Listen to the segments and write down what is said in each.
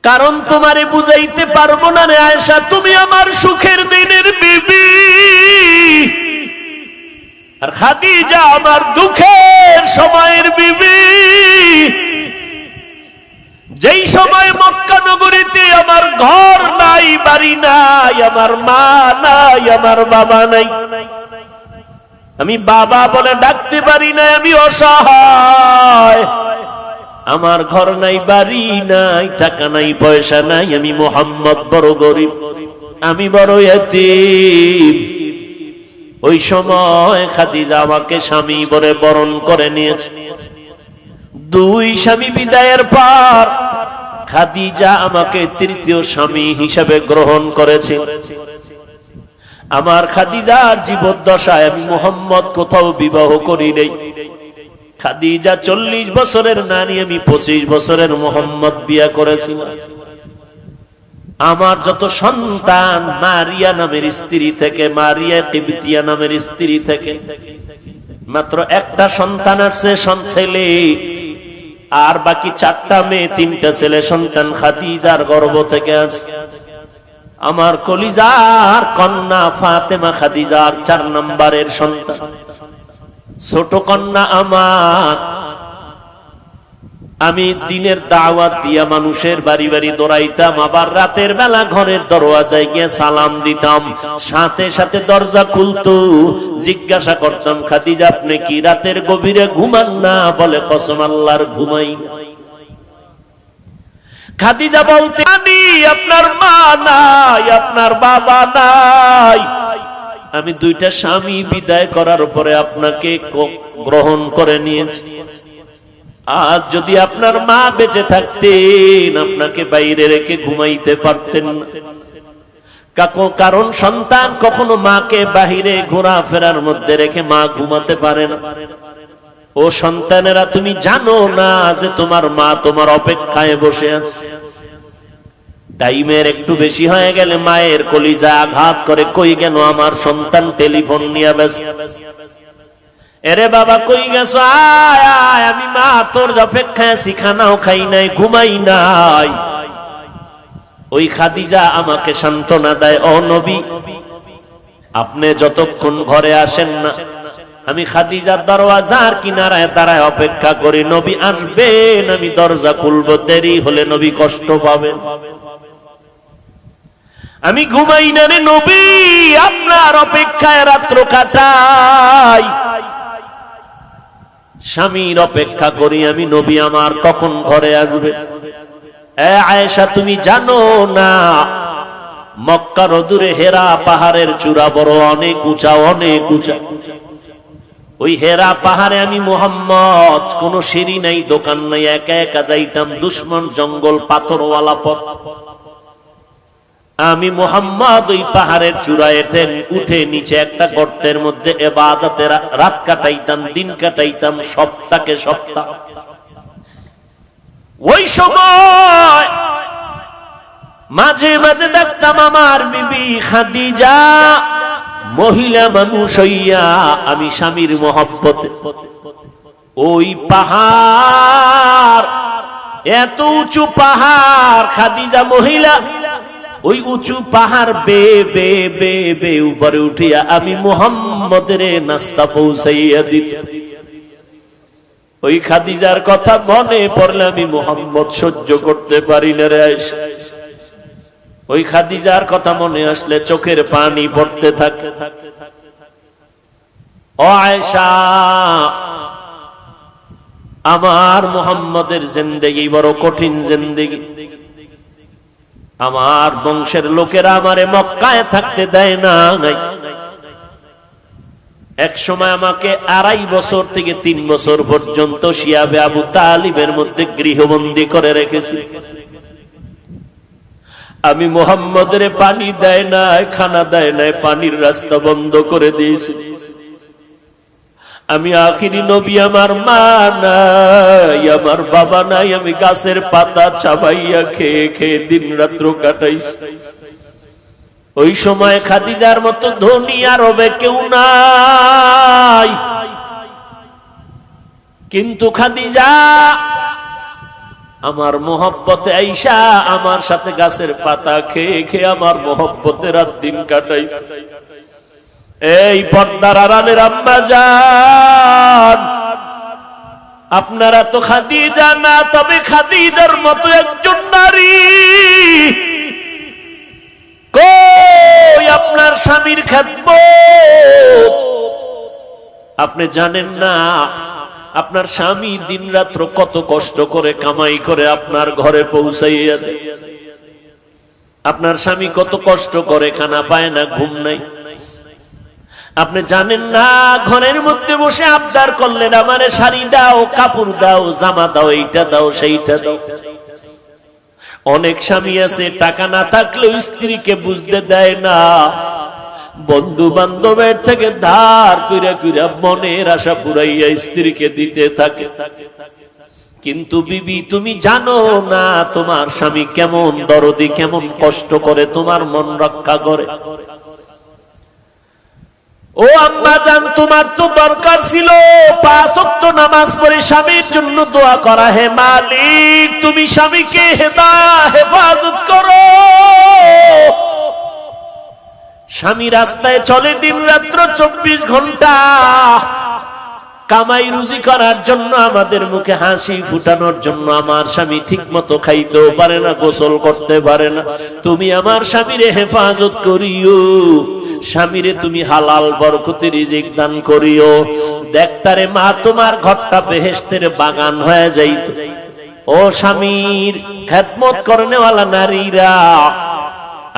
কারণ তোমারে বুঝাইতে পারবো না রে আয়েশা, তুমি আমার সুখের দিনের বিবি, আর খাদিজা আমার দুঃখের সময়ের বিবি। যেই সময় মক্কা নগরীতে আমার ঘর নাই, বাড়ি নাই, আমার মা নাই, আমার বাবা নাই, আমি বাবা বলে ডাকতে পারি না, আমি অসহায়, আমার ঘর নাই, বাড়ি নাই, টাকা নাই, পয়সা নাই, আমি মুহাম্মদ বড় গরিব, আমি বড় ইতিম। ওই সময় খাদিজা আমাকে স্বামী বলে বরণ করে নিয়েছে। দুই স্বামী বিদায়ের পর খাদিজা আমাকে তৃতীয় স্বামী হিসেবে গ্রহণ করেছে। আমার খাদিজার জীবদ্দশায় আমি মুহাম্মদ কোথাও বিবাহ করি নাই। খাদিজা 40 বছরের নারী, আমি 25 বছরের মুহাম্মদ বিয়ে করেছি। আমার যত সন্তান মারিয়া নামের স্ত্রী থেকে, মারিয়া কিবতিয়া নামের স্ত্রী থেকে মাত্র একটা সন্তান আছে, ছেলে, আর বাকি 4টা মেয়ে, 3টা ছেলে সন্তান খাদিজার গর্ভ থেকে আসছে। আমার কলিজার কন্যা ফাতেমা খাদিজার 4 নম্বরের সন্তান, ছোট কন্যা আমার। আমি দিনের দাওয়াত দিয়া মানুষের বাড়ি বাড়ি দৌড়াইতাম, আবার রাতের বেলা ঘরের দরওয়াজায় গিয়ে সালাম দিতাম, সাথে সাথে দরজা খুলতো, জিজ্ঞাসা করতাম, খাদিজা আপনি কি রাতের গভীরে ঘুমান না? বলে কসম আল্লাহর ঘুমাই। খাদিজা বলতে, আমি আপনার মা নাই, আপনার বাবা নাই, আমি 2টা স্বামী বিদায় করার পরে আপনাকে গ্রহণ করে নিয়েছি। আজ যদি আপনার মা বেঁচে থাকতেন, আপনাকে বাইরে রেখে ঘুমাইতে পারতেন না। কারণ সন্তান কখনো মাকে বাহিরে ঘোরাফেরার মধ্যে রেখে মা ঘুমাতে পারে না। ও সন্তানেরা, তুমি জানো না যে তোমার মা তোমার অপেক্ষায় বসে আছে। টাইমের একটু বেশি হয়ে গেলে মায়ের কলিজা আঘাত করে, কই গেল আমার সন্তান? টেলিফোন নিয়ে ব্যস্ত। এরে বাবা কই গেছো? আয় আয়, আমি মা তোর অপেক্ষায় আছি, খানাও খাই নাই, ঘুমাই নাই। ওই খাদিজা আমাকে সান্ত্বনা দেয়, ও নবী, আপনি যতক্ষণ ঘরে আসেন না, আমি খাদিজার দরওয়াজার কিনারায় দাঁড়ায় অপেক্ষা করি, নবী আসবেন, আমি দরজা খুলবো, দেরি হলে নবী কষ্ট পাবেন। আমি ঘুমাই না রে নবী, আপনার অপেক্ষায় রাত্র কাটাই, স্বামীর অপেক্ষা করি আমি, নবী আমার কখন ঘরে আসবে। আয়েশা, তুমি জানো না মক্কার দূরে হেরা পাহাড়ের চূড়া বড় অনেক উঁচা, অনেক উঁচা। ওই হেরা পাহাড়ে আমি মুহাম্মদ, কোন সিঁড়ি নাই, দোকান নাই, একা একা যাইতাম, দুশ্মন জঙ্গল, পাথরওয়ালা পথ। আমি মুহাম্মদ ওই পাহাড়ের চূড়ায় উঠে নিচে একটা গর্তের মধ্যে ইবাদতে রাত কাটাইতাম, দিন কাটাইতাম, সপ্তাহে সপ্তাহ। ওই সময় মাঝে মাঝে দেখতাম আমার বিবি খাদিজা মহিলা মানুষ হইয়া, আমি স্বামীর মহব্বতে ওই পাহাড়, এত উঁচু পাহাড়, খাদিজা মহিলা ওই উঁচু পাহাড় বে বে বে বে উপরে উঠিয়া আমি মুহাম্মদের নাস্তা পৌঁছাইয়া দিত। ওই খাদিজার কথা মনে পড়লে আমি মুহাম্মদ সহ্য করতে পারি না রে আয়েশা। ওই খাদিজার কথা মনে আসলে চোখের পানি পড়তে থাকে। ও আয়েশা, আমার মুহাম্মদের জিন্দেগি বড় কঠিন জিন্দেগি। আমার বংশের লোকেরা আমারে মক্কায় থাকতে দেয় না। এক সময় আমাকে 2.5 বছর থেকে 3 বছর পর্যন্ত শিয়াবে আবু তালিবের মধ্যে গৃহবন্দী করে রেখেছি। আমি মুহাম্মদের পানি দেয় নাই, খানা দেয় নাই, পানির রাস্তা বন্ধ করে দিয়েছি। আমি আখিরি নবী, আমার মা নাই, আমার বাবা নাই, আমি গাছের পাতা চাবাইয়া খেয়ে খেয়ে দিন রাত্র কাটাইছি। ওই সময় খাদিজার মতো ধনী আরবে কেউ নাই, কিন্তু খাদিজা আমার মোহব্বতে আইসা আমার সাথে গাছের পাতা খেয়ে খেয়ে আমার মোহব্বতে রাত দিন কাটাই। এই পর্দার আড়ালের আম্মা জান, আপনারা তো খাদিজা না, তবে খাদিজার মতো একজন নারী কই আপনার স্বামীর খেদমত? আপনি জানেন না আপনার স্বামী দিন রাত্র কত কষ্ট করে কামাই করে আপনার ঘরে পৌঁছাইয়া দেয়। আপনার স্বামী কত কষ্ট করে, খানা পায় না, ঘুম নাই। আপনি জানেন না ঘরের মধ্যে বসে আবদার করলেন আমারে শাড়ি দাও, কাপড় দাও, জামা দাও, এইটা দাও, সেইটা দাও। অনেক স্বামী আছে টাকা না থাকলেও স্ত্রীকে বুঝতে দেয় না, বন্ধু বান্ধবের থেকে ধার কইরা কইরা মনের আশা পুরাইয়া স্ত্রীকে দিতে থাকে। কিন্তু বিবি তুমি জানো না তোমার স্বামী কেমন দরদি, কেমন কষ্ট করে তোমার মন রক্ষা করে। ও আম্মা জান, তোমার তো দরকার ছিল 5 ওয়াক্ত নামাজ পড়ে স্বামীর জন্য দোয়া করা। হে মালিক, তুমি স্বামীকে হেফাজত করো। স্বামী রাস্তায় চলে দিন রাত্র 24 ঘন্টা কামাই রুজি করার জন্য, আমাদের মুখে হাসি ফুটানোর জন্য। আমার স্বামী ঠিক মতো খাইতেও পারে না, গোসল করতে পারে না। তুমি আমার স্বামীরে হেফাজত করিও, স্বামীরে তুমি হালাল বরকতে রিজিক দান করিও। দেখতারে মা তোমার ঘরটা বেহেশতের বাগান হয়ে যাইত। ও স্বামীর খেদমত করনেওয়ালা নারীরা,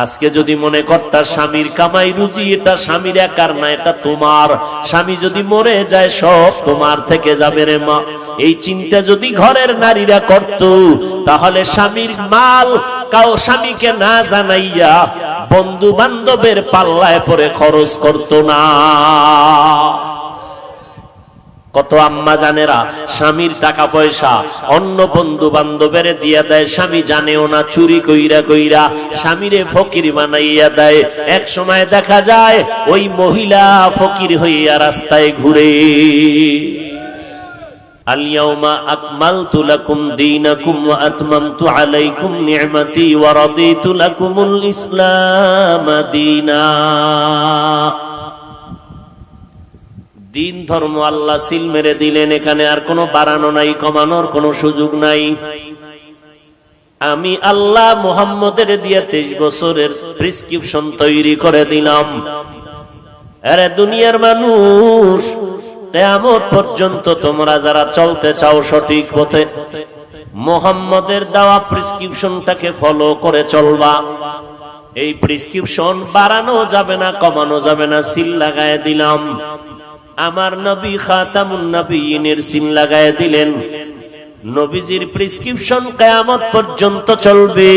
আজকে যদি মনে করতা স্বামীর কামাই রুজি এটা স্বামীর একার না, এটা তোমার। স্বামী যদি মরে যায় সব তোমার থেকে যাবে রে মা। এই চিন্তা যদি ঘরের নারীরা করত, তাহলে স্বামীর মাল স্বামীকে না জানাইয়া বন্ধু বান্ধবের পাল্লায় পরে খরচ করত না। কত আম্মা জানেরা স্বামীর টাকা পয়সা অন্য বন্ধু বান্ধবের দিয়া দেয়, স্বামী জানেও না, চুরি কইরা কইরা স্বামীরে ফকির বানাইয়া দেয়। এক সময় দেখা যায় ওই মহিলা ফকির হইয়া রাস্তায় ঘুরে। আল-ইয়াওমা আকমালতু লাকুম দীনাকুম ওয়া আতমামতু আলাইকুম নি'মাতি ওয়া রাদিতু লাকুমুল ইসলাম দীনা। দিন ধর্ম আল্লাহ সিল মেরে দিলেন, এখানে আর কোনো বাড়ানো নাই, কমানোর কোনো সুযোগ নাই। আমি আল্লাহ মুহাম্মদের দিয়ে 23 বছরের প্রেসক্রিপশন তৈরি করে দিলাম। আরে দুনিয়ার মানুষ, কিয়ামত পর্যন্ত তোমরা যারা চলতে চাও সঠিক পথে, মুহাম্মদের দেওয়া প্রেসক্রিপশনটাকে ফলো করে চলবা। এই প্রেসক্রিপশন বাড়ানো যাবে না, কমানো যাবে না, সিল লাগায় দিলাম। আমার নবী খাতামুন নবিয়্যিনের সিল লাগায় দিলেন। নবীজির প্রেসক্রিপশন কিয়ামত পর্যন্ত চলবে।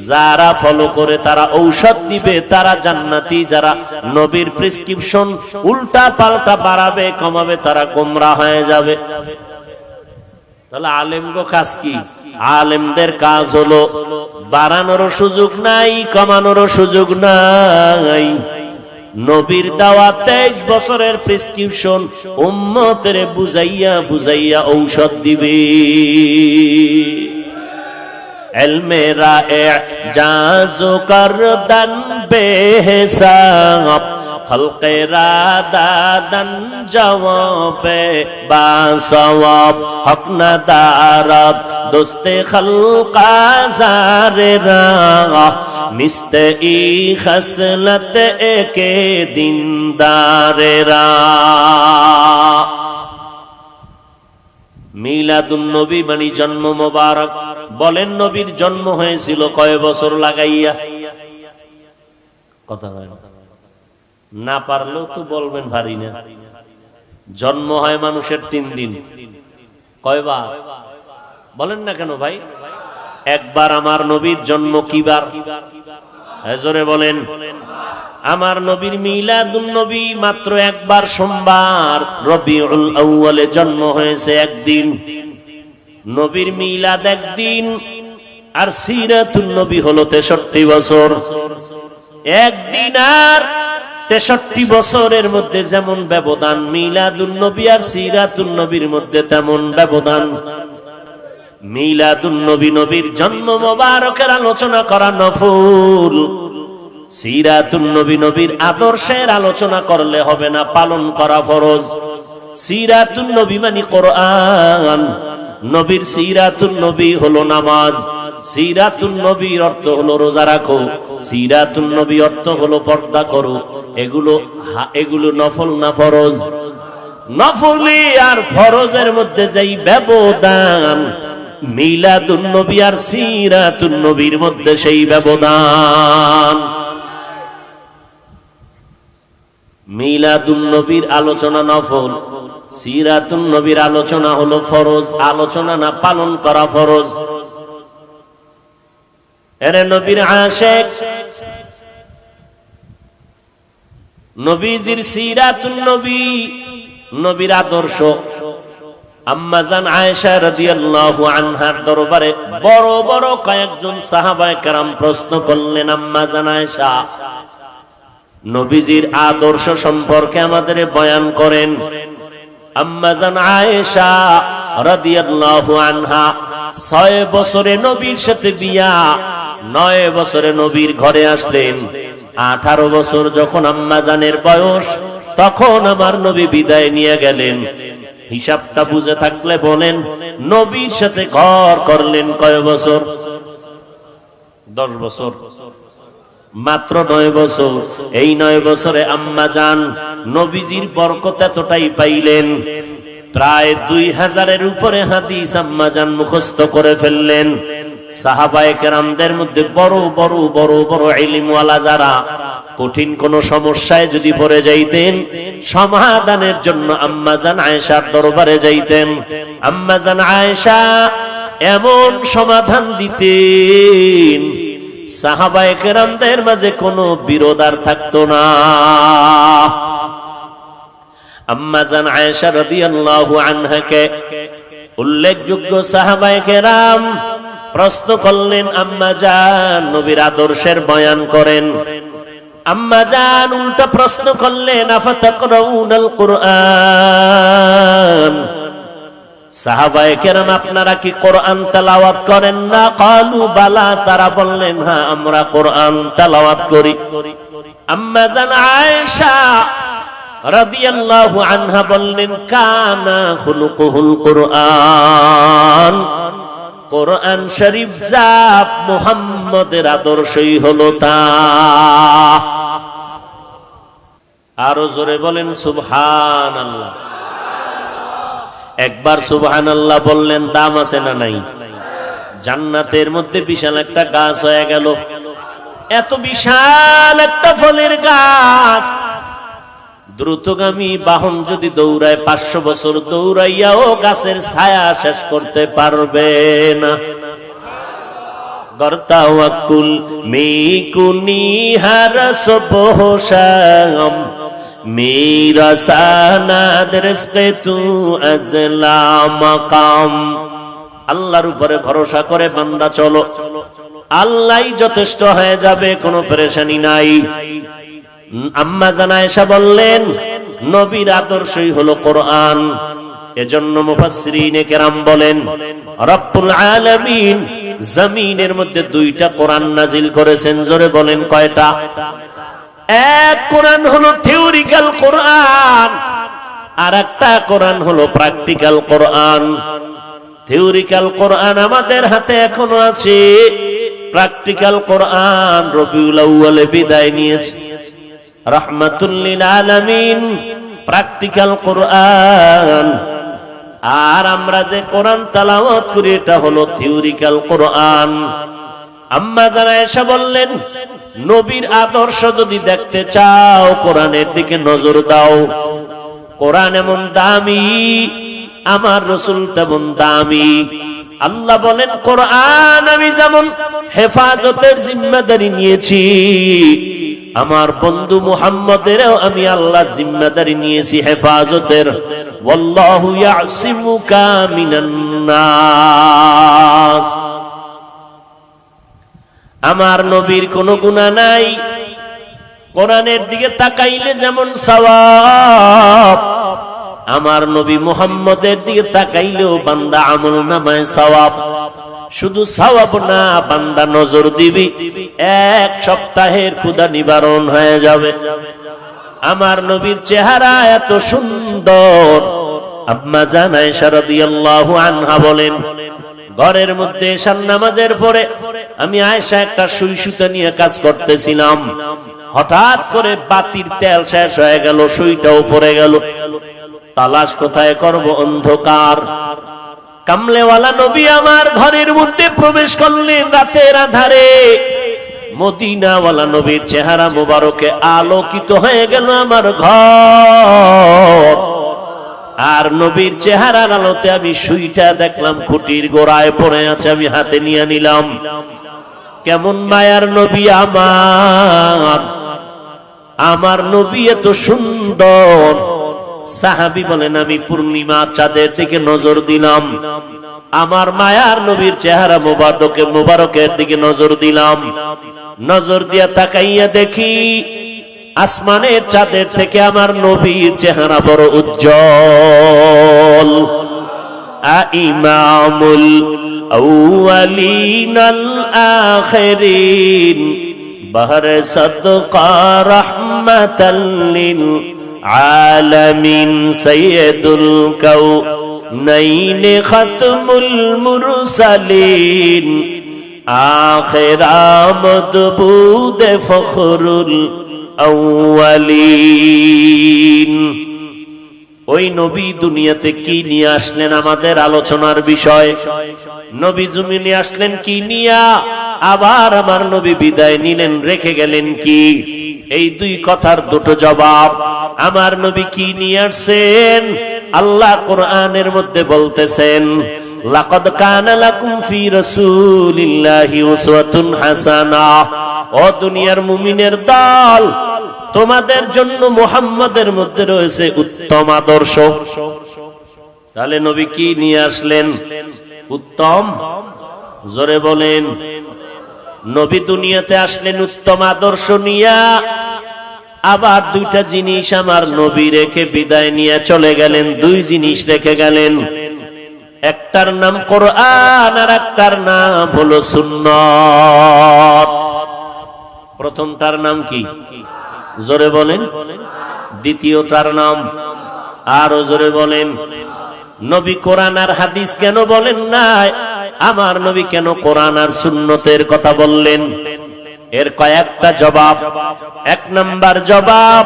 যারা ফলো করে তারা ঔষধ দিবে, তারা জান্নাতি। যারা নবীর প্রেসক্রিপশন উল্টা পাল্টা বাড়াবে কমাবে, তারা গোমরা হয়ে যাবে। তাহলে আলেমগো কাজ কি? আলেমদের কাজ হলো বাড়ানোরও সুযোগ নাই, কমানোরও সুযোগ নাই। নবীর দেওয়া 23 বছরের প্রেসক্রিপশন উম্মতের বুঝাইয়া বুঝাইয়া ঔষধ দিবে। ইলমেরা ইজাজু করদান বেহিসাব, খলকেরা দাদান জওয়াবে বাসওয়াব, হক না দারাত দোস্তে খলকা জারেরা, মিস্তে ই খসলত একে দিনদারেরা। মিলাদুন নবী মানে জন্ম মোবারক। বলেন নবীর জন্ম হয়েছিল কয় বছর লাগাইয়া? কথা হয় না, পারলেও তো বলবেন ভারী না। জন্ম হয় মানুষের 3 দিন। কয়বার বলেন না কেন ভাই? একবার। আমার নবীর জন্ম কিবার? জোরে বলেন। আমার নবীর মিলাদুন নবী মাত্র একবার, সোমবার রবিউল আউয়ালে জন্ম হয়েছে একদিন। নবীর মিলাদ একদিন, আর সিরাতুন নবী হলো 63 বছর। একদিন আর 63 বছরের মধ্যে যেমন ব্যবধান, মিলাদুন নবী আর সিরাতুন নবীর মধ্যে তেমন ব্যবধান। মিলাদুন নবী, নবীর জন্ম মোবারকের আলোচনা করা নফল। সিরাতুন নবী, নবীর আদর্শের আলোচনা করলে হবে না, পালন করা ফরজ। সিরাতুন নবী মানে কোরআন, নবীর সিরাতুন নবী হলো নামাজ, সিরাতুন নবীর অর্থ হলো রোজা রাখো, সিরাতুন নবী অর্থ হলো পর্দা করো। এগুলো নফল না ফরজ? নফলি আর ফরজের মধ্যে যেই ব্যবধান, মিলাদুন নবী আর সিরাতুন নবীর মধ্যে সেই ব্যবধান। মিলাদুন নবীর আলোচনা নফল, সিরাতুন নবীর আলোচনা হলো ফরজ। আলোচনা না পালন করা ফরজ। এরে নবীর আশিক, নবীজির সিরাতুন নবী, নবীর আদর্শ। আম্মা জান আয়েশা রাদিয়াল্লাহু আনহার দরবারে বড় বড় কয়েকজন সাহাবায়ে কেরাম প্রশ্ন করলেন, আম্মা জান আয়েশা, নবীজির আদর্শ সম্পর্কে আমাদের বয়ান করেন। আম্মা জান আয়েশা রাদিয়াল্লাহু আনহা 6 বছরে নবীর সাথে বিয়া, 9 বছরে নবীর ঘরে আসলেন। 18 বছর যখন আম্মা জানের বয়স, তখন আমার নবী বিদায় নিয়ে গেলেন। হিসাবটা বুঝে থাকলে বলেন, নবীর সাথে ঘর করলেন কয় বছর? 10 বছর, মাত্র 9 বছর। এই 9 বছরে আম্মা জান নবীজির বরকত এতটাই পাইলেন, প্রায় 2000-এর উপরে হাদিস আম্মা জান মুখস্থ করে ফেললেন। সাহাবায়ে কেরামদের মধ্যে বড় বড় বড় বড় ইলমওয়ালা যারা, কঠিন কোন সমস্যায় যদি পড়ে যাইতেন, সমাধানের জন্য আম্মা জান আয়েশার দরবারে যাইতেন। আম্মা জান আয়েশা এমন সমাধান দিতেন, সাহাবায়ে কেরামদের মাঝে কোনো বিরোধ আর থাকতো না। আম্মা জান আয়েশা রাদিয়াল্লাহু আনহাকে উল্লেখযোগ্য সাহাবায়ে কেরাম প্রশ্ন করলেন, আম্মা জান নবীর আদর্শের বয়ান করেন। আম্মা জান উল্টা প্রশ্ন করলেন, আফাতাকরাউনাল কুরআন, সাহাবায়ে কেরাম আপনারা কি কোরআন তেলাওয়াত করেন না? ক্বালু বালা, তারা বললেন হ্যাঁ আমরা কোরআন তেলাওয়াত করি। আম্মা জান আয়েশা রাদিয়াল্লাহু আনহা বললেন, কানা খুলুকুহুল কুরআন, কোরআন শরীফ যা মুহাম্মদের আদর্শই হলো তা। আরো জোরে বলেন সুবহানাল্লাহ। একবার সুবহানাল্লাহ বললেন, দাম আছে না নাই? জান্নাতের মধ্যে বিশাল একটা গাছ হয়ে গেল। এত বিশাল একটা ফলের গাছ, দ্রুতগামী বাহন যদি দৌড়ায় 500 বছর দৌড়াইয়াও গাছের ছায়া শেষ করতে পারবে না। গরতাওয়াকুল মিকুনি হার সবহশাম মেরা সানাদ রিজকে তু আজলা মাকাম। আল্লাহর উপরে ভরসা করে বান্দা চলো, আল্লাহই যথেষ্ট হয়ে যাবে, কোনো পেরেশানি নাই। আম্মা জান আয়েশা বললেন, নবীর আদর্শই হলো কোরআন। এজন্য মুফাসসিরিনে কেরাম বলেন, রব্বুল আলামিন জমিনের মধ্যে 2টা কোরআন নাজিল করেছেন। জোরে বলেন কয়টা? এক কোরআন হলো থিওরিক্যাল কোরআন, আর একটা কোরআন হলো প্র্যাকটিক্যাল কোরআন। থিওরিক্যাল কোরআন আমাদের হাতে এখনো আছে, প্র্যাকটিক্যাল কোরআন রবিউল আউয়ালে বিদায় নিয়েছে। রাহমাতুল লিল আলামিন প্র্যাকটিক্যাল কোরআন, আর আমরা যে কোরআন তেলাওয়াত করি এটা হলো থিওরিক্যাল কোরআন। আম্মা জান আয়েশা বললেন, নবীর আদর্শ যদি দেখতে চাও কোরআনের দিকে নজর দাও। কোরআন এমন দামি, আমার রাসূল তেমন দামি। আল্লাহ বলেন, কোরআন আমি যেমন হেফাজতের জিম্মাদারি নিয়েছি, আমার বন্ধু মুহাম্মদেরও আমি আল্লাহ জিম্মাদারি নিয়েছি হেফাজতের। ওয়াল্লাহু ইয়াসিমুকা মিনান নাস। আমার নবীর কোনো গুনাহ নাই, কোরআনের দিকে তাকাইলে যেমন সওয়াব, আমার নবী মুহাম্মদের দিকে তাকাইলেও বান্দা আমল নামায় সওয়াব, শুধু সওয়াব না, বান্দা নজর দিবি, এক সপ্তাহের ক্ষুধা নিবারণ হয়ে যাবে। আমার নবীর চেহারা এত সুন্দর। আম্মা জান আয়েশা রাদিয়াল্লাহু আনহা বলেন, ঘরের মধ্যে এশার নামাজের পরে আমি আয়েশা একটা সুই সুতা নিয়ে কাজ করতেছিলাম, হঠাৎ করে বাতির তেল শেষ হয়ে গেল, সুইটাও পড়ে গেল। তালাশ কোথায় করব, অন্ধকার। কামলেওয়ালা নবী আমার ঘরের মধ্যে প্রবেশ করলেন রাতের আধারে। মদিনাওয়ালা নবীর চেহারা মোবারকে আলোকিত হয়ে গেল আমার ঘর। আর নবীর চেহারার আলোতে আমি সুইটা দেখলাম খুঁটির গোড়ায় পড়ে আছে, আমি হাতে নিয়ে নিলাম। কেমন মায়ার নবী আমার, আমার নবী এত সুন্দর। সাহাবী বলেন, আমি পূর্ণিমা চাঁদের দিকে নজর দিলাম, আমার মায়ার নবীর চেহারা মোবারকের দিকে নজর দিলাম। নজর দিয়া তাকাইয়া দেখি আসমানের চাঁদের থেকে আমার নবীর চেহারা বড় উজ্জ্বল। ইমামুল আউয়ালিন আল আখিরিন বাহরে সাদকা রাহমাতাল লিল আলামিন সাইয়্যিদুল কাউনাইন খাতমুল মুরসালিন আখির আমদবুদ ফখরুল আউয়ালিন। ওই নবী দুনিয়াতে কি নিয়ে আসলেন আমাদের আলোচনার বিষয়। নবী জমিনে আসলেন কি নিয়া, আবার আমার নবী বিদায় নিলেন, রেখে গেলেন কি? এই দুই কথার দুটো জবাব। আমার নবী কি নিয়ে আসছেন? আল্লাহ কোরআনের মধ্যে বলতেছেন, লাকাদ কানা লাকুম ফি রাসূলিল্লাহি উসওয়াতুন হাসানাহ। ও দুনিয়ার মুমিনের দল, তোমাদের জন্য মুহাম্মাদের মধ্যে রয়েছে উত্তম আদর্শ। তাহলে নবী কি নিয়ে আসলেন? উত্তম। জোরে বলেন। নবী দুনিয়াতে আসলেন উত্তম আদর্শ নিয়া। আবার দুইটা জিনিস আমার নবী রেখে বিদায় নিয়ে চলে গেলেন। দুই জিনিস রেখে গেলেন, একটার নাম কোরআন আর একটার নাম হলো সুন্নাত। প্রথমটার নাম কি? জোরে বলেন। দ্বিতীয়টার নাম আরো জোরে বলেন। নবী কোরআন আর হাদিস কেন বলেন নাই? আমার নবী কেন কোরআন আর সুন্নতের কথা বললেন? এর কয়েকটা জবাব। এক নাম্বার জবাব,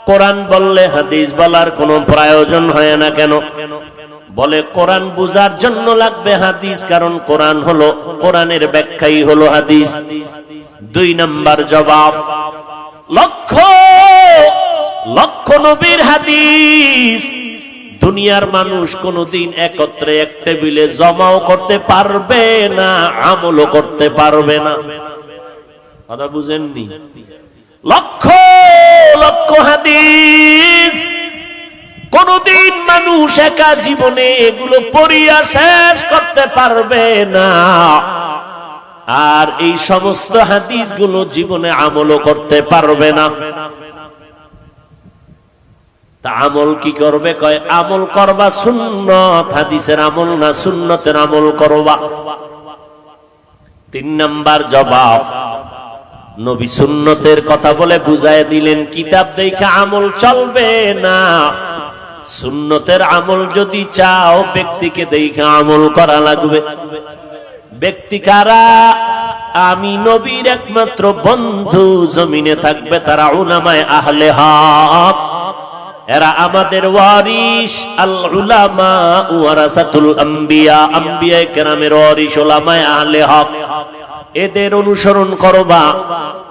কোরআন বললে হাদিস বলার কোনো প্রয়োজন হয় না কেন? বলে কোরআন বুঝার জন্য লাগবে হাদিস, কারণ কোরআন হলো, কোরআনের ব্যাখ্যাই হলো হাদিস। দুই নাম্বার জবাব, লক্ষ লক্ষ নবীর হাদিস দুনিয়ার মানুষ কোনদিন একত্রে এক টেবিলে জমাও করতে পারবে না, আমলও করতে পারবে না। কথা বুঝেননি? লক্ষ লক্ষ হাদিস কোনদিন মানুষ একা জীবনে এগুলো পড়িয়া শেষ করতে পারবে না, আর এই সমস্ত হাদিসগুলো জীবনে আমলও করতে পারবে না। তা আমল কি করবে? কয় আমল করবা সুন্নত, হাদিসের আমল না, সুন্নতের আমল করবা। তিন নাম্বার জবাব, নবী সুন্নতের কথা বলে বুঝায় দিলেন কিতাব দেখে আমল চলবে না। সুন্নতের আমল যদি চাও, ব্যক্তিকে দেখে আমল করা লাগবে। ব্যক্তি কারা? আমি নবীর একমাত্র বন্ধু জমিনে থাকবে তারা উলামায়ে আহলে হক। এরা আমাদের ওয়ারিস। আল উলামা ওয়ারাসাতুল আম্বিয়া, আম্বিয়ায়ে কেরামের ওয়ারিস উলামায়ে আহলে হক। এদের অনুসরণ করবা,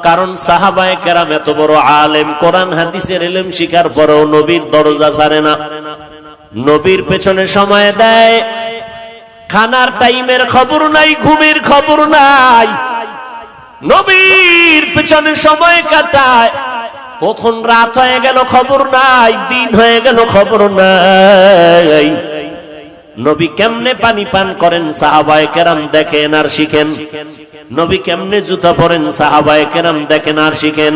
কারণ সাহাবায়ে কেরাম এত বড় আলেম, কোরআন হাদিসের ইলম শিখার পরেও নবীর দরজা ছাড়ে না, নবীর পেছনে সময় দেয়। খানার টাইমের খবর নাই, ঘুমের খবর নাই, নবীর পেছনে সময় কাটায়। কখন রাত হয়ে গেল খবর নাই, দিন হয়ে গেল খবর নাই। নবী কেমনে পানি পান করেন সাহাবায়ে কেরাম দেখেন আর শিখেন। নবী কেমনে জুতা পরেন সাহাবায়ে কেরাম দেখেন আর শিখেন।